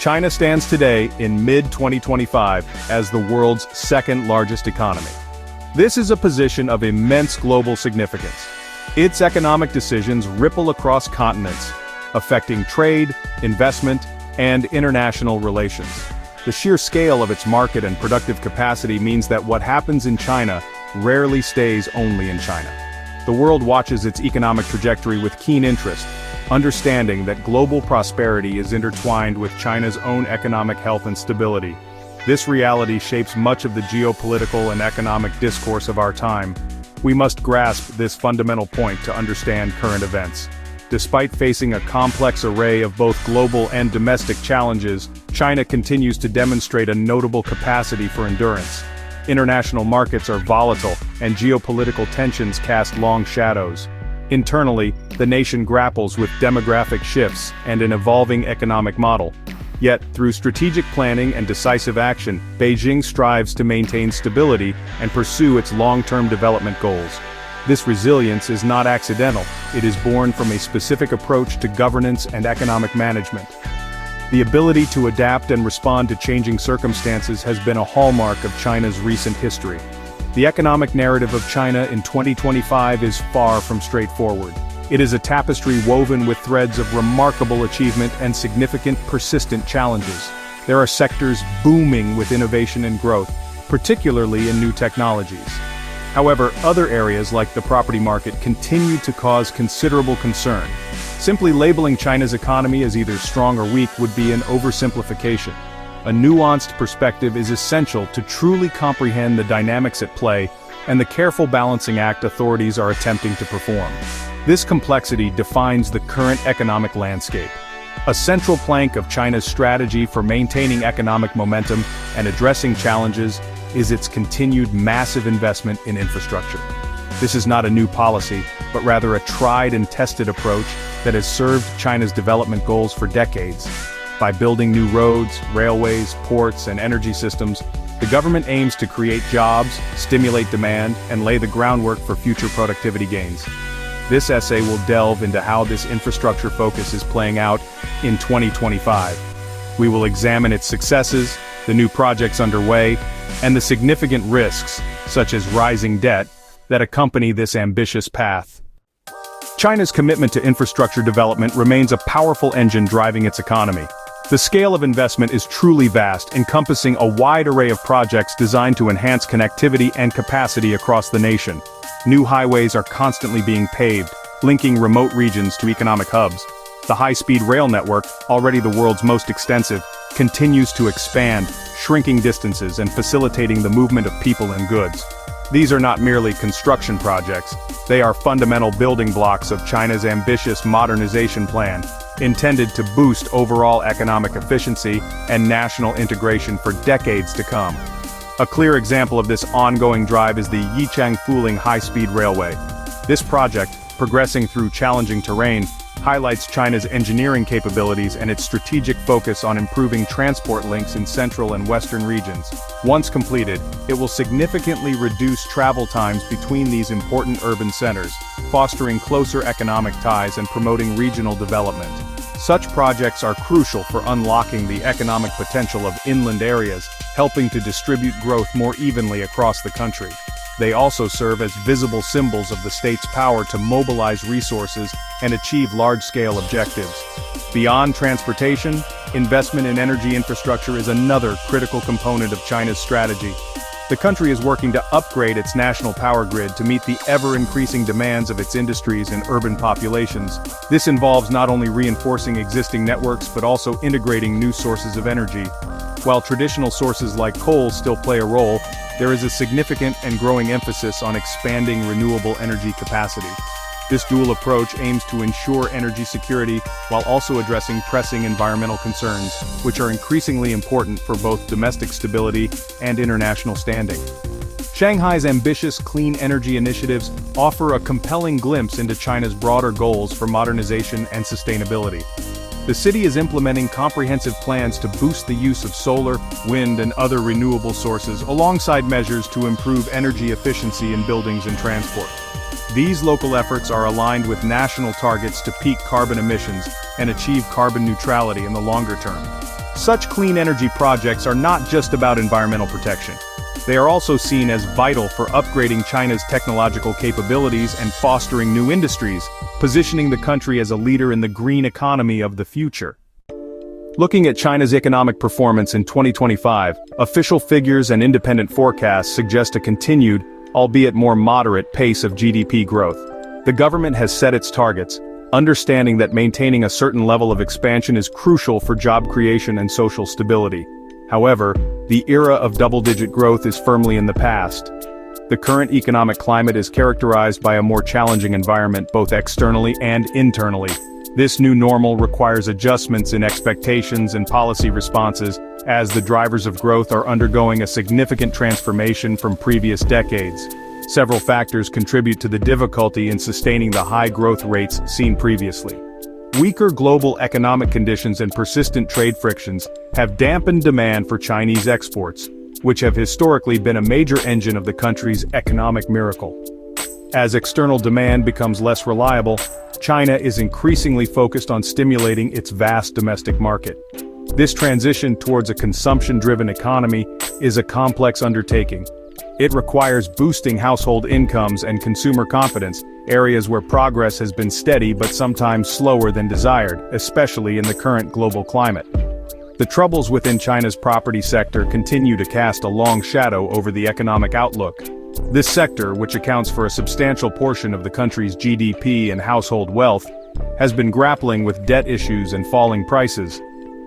China stands today in mid-2025 as the world's second largest economy. This is a position of immense global significance. Its economic decisions ripple across continents, affecting trade, investment, and international relations. The sheer scale of its market and productive capacity means that what happens in China rarely stays only in China. The world watches its economic trajectory with keen interest, understanding that global prosperity is intertwined with China's own economic health and stability. This reality shapes much of the geopolitical and economic discourse of our time. We must grasp this fundamental point to understand current events. Despite facing a complex array of both global and domestic challenges, China continues to demonstrate a notable capacity for endurance. International markets are volatile, and geopolitical tensions cast long shadows. Internally, the nation grapples with demographic shifts and an evolving economic model. Yet, through strategic planning and decisive action, Beijing strives to maintain stability and pursue its long-term development goals. This resilience is not accidental, it is born from a specific approach to governance and economic management. The ability to adapt and respond to changing circumstances has been a hallmark of China's recent history. The economic narrative of China in 2025 is far from straightforward. It is a tapestry woven with threads of remarkable achievement and significant persistent challenges. There are sectors booming with innovation and growth, particularly in new technologies. However, other areas like the property market continue to cause considerable concern. Simply labeling China's economy as either strong or weak would be an oversimplification. A nuanced perspective is essential to truly comprehend the dynamics at play and the careful balancing act authorities are attempting to perform. This complexity defines the current economic landscape. A central plank of China's strategy for maintaining economic momentum and addressing challenges is its continued massive investment in infrastructure. This is not a new policy, but rather a tried and tested approach that has served China's development goals for decades. By building new roads, railways, ports, and energy systems, the government aims to create jobs, stimulate demand, and lay the groundwork for future productivity gains. This essay will delve into how this infrastructure focus is playing out in 2025. We will examine its successes, the new projects underway, and the significant risks, such as rising debt, that accompany this ambitious path. China's commitment to infrastructure development remains a powerful engine driving its economy. The scale of investment is truly vast, encompassing a wide array of projects designed to enhance connectivity and capacity across the nation. New highways are constantly being paved, linking remote regions to economic hubs. The high-speed rail network, already the world's most extensive, continues to expand, shrinking distances and facilitating the movement of people and goods. These are not merely construction projects, they are fundamental building blocks of China's ambitious modernization plan, intended to boost overall economic efficiency and national integration for decades to come. A clear example of this ongoing drive is the Yichang-Fuling high-speed railway. This project, progressing through challenging terrain, highlights China's engineering capabilities and its strategic focus on improving transport links in central and western regions. Once completed, it will significantly reduce travel times between these important urban centers, fostering closer economic ties and promoting regional development. Such projects are crucial for unlocking the economic potential of inland areas, helping to distribute growth more evenly across the country. They also serve as visible symbols of the state's power to mobilize resources and achieve large-scale objectives. Beyond transportation, investment in energy infrastructure is another critical component of China's strategy. The country is working to upgrade its national power grid to meet the ever-increasing demands of its industries and urban populations. This involves not only reinforcing existing networks but also integrating new sources of energy. While traditional sources like coal still play a role, there is a significant and growing emphasis on expanding renewable energy capacity. This dual approach aims to ensure energy security while also addressing pressing environmental concerns, which are increasingly important for both domestic stability and international standing. Shanghai's ambitious clean energy initiatives offer a compelling glimpse into China's broader goals for modernization and sustainability. The city is implementing comprehensive plans to boost the use of solar, wind, and other renewable sources, alongside measures to improve energy efficiency in buildings and transport. These local efforts are aligned with national targets to peak carbon emissions and achieve carbon neutrality in the longer term. Such clean energy projects are not just about environmental protection. They are also seen as vital for upgrading China's technological capabilities and fostering new industries, positioning the country as a leader in the green economy of the future. Looking at China's economic performance in 2025, official figures and independent forecasts suggest a continued, albeit more moderate, pace of GDP growth. The government has set its targets, understanding that maintaining a certain level of expansion is crucial for job creation and social stability. However, the era of double-digit growth is firmly in the past. The current economic climate is characterized by a more challenging environment both externally and internally. This new normal requires adjustments in expectations and policy responses, as the drivers of growth are undergoing a significant transformation from previous decades. Several factors contribute to the difficulty in sustaining the high growth rates seen previously. Weaker global economic conditions and persistent trade frictions have dampened demand for Chinese exports, which have historically been a major engine of the country's economic miracle. As external demand becomes less reliable, China is increasingly focused on stimulating its vast domestic market. This transition towards a consumption-driven economy is a complex undertaking. It requires boosting household incomes and consumer confidence, areas where progress has been steady but sometimes slower than desired, especially in the current global climate. The troubles within China's property sector continue to cast a long shadow over the economic outlook. This sector, which accounts for a substantial portion of the country's GDP and household wealth, has been grappling with debt issues and falling prices.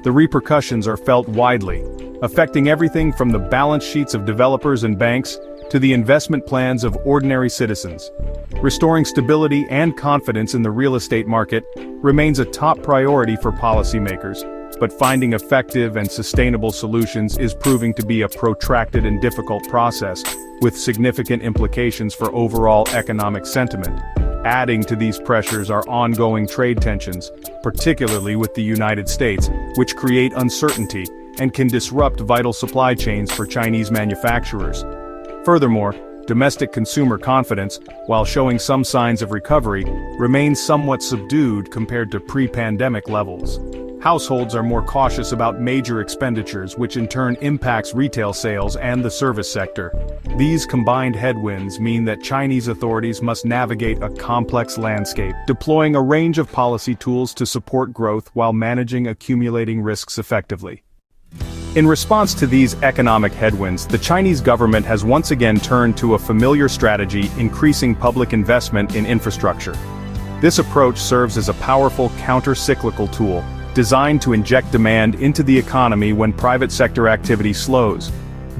The repercussions are felt widely, affecting everything from the balance sheets of developers and banks to the investment plans of ordinary citizens. Restoring stability and confidence in the real estate market remains a top priority for policymakers, but finding effective and sustainable solutions is proving to be a protracted and difficult process, with significant implications for overall economic sentiment. Adding to these pressures are ongoing trade tensions, particularly with the United States, which create uncertainty and can disrupt vital supply chains for Chinese manufacturers. Furthermore, domestic consumer confidence, while showing some signs of recovery, remains somewhat subdued compared to pre-pandemic levels. Households are more cautious about major expenditures, which in turn impacts retail sales and the service sector. These combined headwinds mean that Chinese authorities must navigate a complex landscape, deploying a range of policy tools to support growth while managing accumulating risks effectively. In response to these economic headwinds, the Chinese government has once again turned to a familiar strategy: increasing public investment in infrastructure. This approach serves as a powerful counter-cyclical tool, designed to inject demand into the economy when private sector activity slows.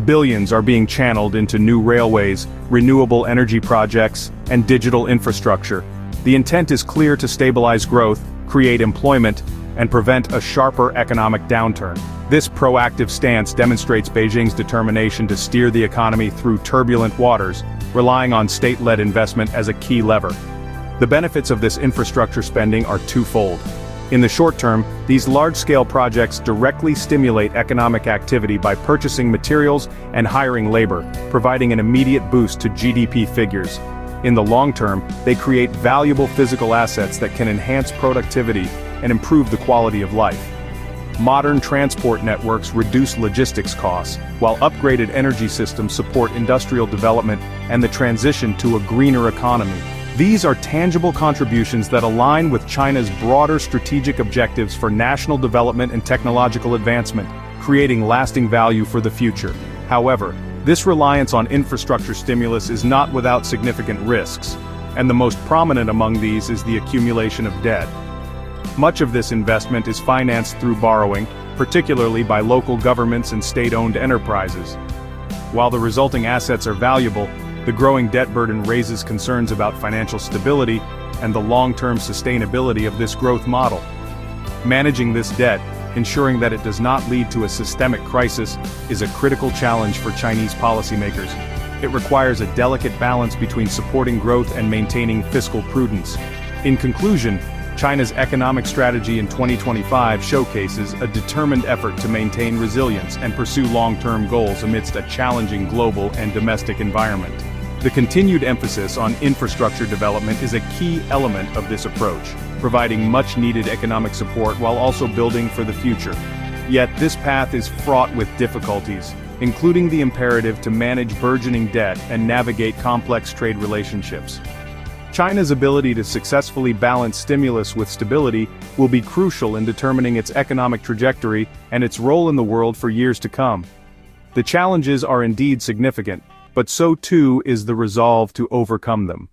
Billions are being channeled into new railways, renewable energy projects, and digital infrastructure. The intent is clear: to stabilize growth, create employment, and prevent a sharper economic downturn. This proactive stance demonstrates Beijing's determination to steer the economy through turbulent waters, relying on state-led investment as a key lever. The benefits of this infrastructure spending are twofold. In the short term, these large-scale projects directly stimulate economic activity by purchasing materials and hiring labor, providing an immediate boost to GDP figures. In the long term, they create valuable physical assets that can enhance productivity and improve the quality of life. Modern transport networks reduce logistics costs, while upgraded energy systems support industrial development and the transition to a greener economy. These are tangible contributions that align with China's broader strategic objectives for national development and technological advancement, creating lasting value for the future. However, this reliance on infrastructure stimulus is not without significant risks, and the most prominent among these is the accumulation of debt. Much of this investment is financed through borrowing, particularly by local governments and state-owned enterprises. While the resulting assets are valuable, the growing debt burden raises concerns about financial stability and the long-term sustainability of this growth model. Managing this debt, ensuring that it does not lead to a systemic crisis, is a critical challenge for Chinese policymakers. It requires a delicate balance between supporting growth and maintaining fiscal prudence. In conclusion, China's economic strategy in 2025 showcases a determined effort to maintain resilience and pursue long-term goals amidst a challenging global and domestic environment. The continued emphasis on infrastructure development is a key element of this approach, providing much-needed economic support while also building for the future. Yet this path is fraught with difficulties, including the imperative to manage burgeoning debt and navigate complex trade relationships. China's ability to successfully balance stimulus with stability will be crucial in determining its economic trajectory and its role in the world for years to come. The challenges are indeed significant, but so too is the resolve to overcome them.